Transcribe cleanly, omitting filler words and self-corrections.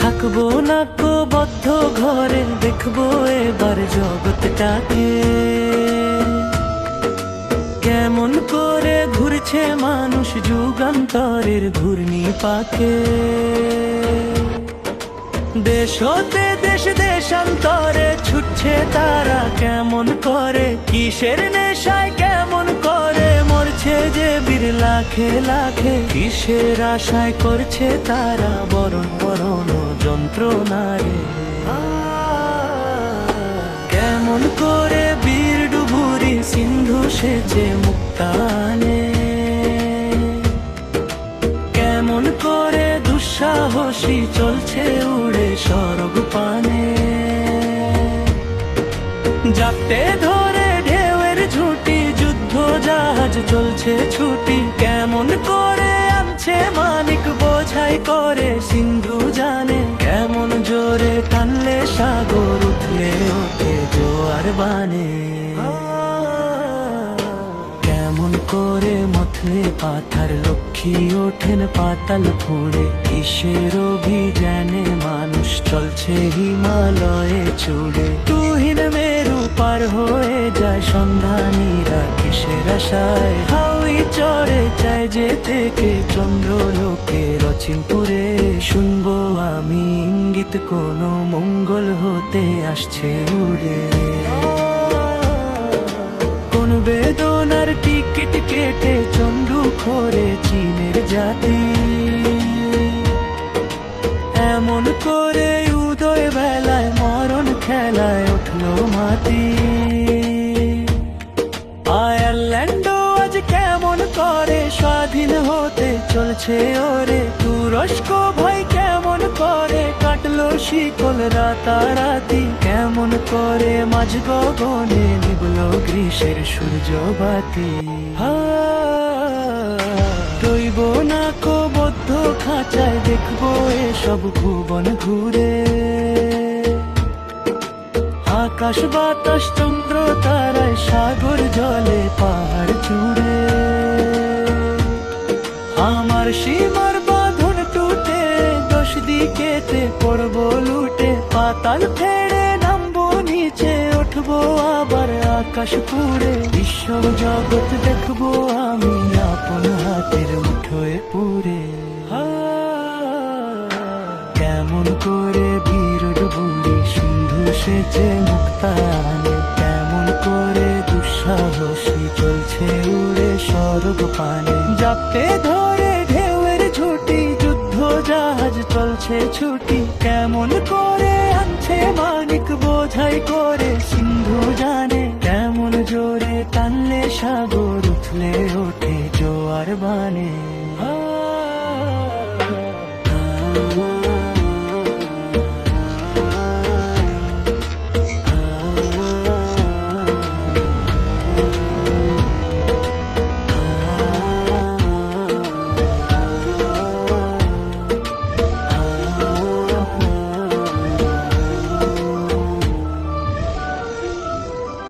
থাকবো না কো বদ্ধ ঘরে, দেখবো এবার জগৎটাকে কেমন করে ঘুরছে মানুষ যুগান্তরের ঘূর্ণি পাকে। দেশ হতে দেশ দেশান্তরে ছুটছে তারা কেমন করে, কিসের নেশায় কেমন করে মরছে যে বীর লাখে লাখে, কিসের আশায় করছে তারা বরণ বরণ যন্ত্রণারে। কেমন করে বীর ডুবুরি সিন্ধু সেচে মুক্তানে, কেমন করে দুঃসাহসী চলছে উড়ে স্বর্গ পানে। যাতে ধরে ঢেউয়ের ঝুঁটি যুদ্ধ জাহাজ চলছে ছুটি, কেমন করে আনছে মানিক বোঝাই করে সিন্ধু জানে, কেমন জোরে টানলে সাগর উঠলে ওঠে জোয়ার বানে। কেমন করে মথলে পাথার লক্ষ্মী ওঠেন পাতাল ফুঁড়ে, কিসের অভিযানে মানুষ চলছে হিমালয়ে চূড়ে। তুহিন মেরু পার হয়ে যায় সন্ধানীরা কিসের আশায়, হাউই চড়ে চায় যে থেকে চন্দ্রলোকে রচিনপুরে। শুনবো আমি ইঙ্গিত কোনো মঙ্গল হতে আসছে উড়ে, কোন বেদনার টিকিট কেটে চন্দ্র খোরে চীনের জাতি। এমন করে উদয় বেলায় মরণ খেলায় উঠলো মাটি। আয়ারল্যান্ড আজ কেমন করে স্বাধীন হতে চলছে ওরে, তুরস্ক ভাই কেমন করে কাটলো শিকল রাতারাতি, কেমন করে মাঝ গগনে নিবলো গ্রীষ্মের সূর্যবাতি। রইব না কো বদ্ধ খাঁচায়, দেখবো এসব ভুবন ঘুরে। আকাশ বাতাস চন্দ্র তারায় সাগর জলে পাহাড় চূড়ে, আমার সীমার বাঁধন টুটে 10 দিকেতে পড়বো লুটে। পাতাল ফেড়ে নামবো নিচে উঠবো আবার আকাশ পুড়ে, বিশ্ব জগৎ দেখবো আমি আপন হাতের মুঠোয় পুরে। কেমন করে বীর ডুবুরি সিন্ধু সেচে মুক্তানে, কেমন করে দুঃসাহসী চলছে উড়ে স্বর্গ পানে। যাতে ধরে ঢেউয়ের ঝুঁটি যুদ্ধ জাহাজ চলছে ছুটি, কেমন করে আনছে মানিক বোঝাই করে সিন্ধু জানে, কেমন জোরে টানলে সাগর উঠলে ওঠে জোয়ার বানে।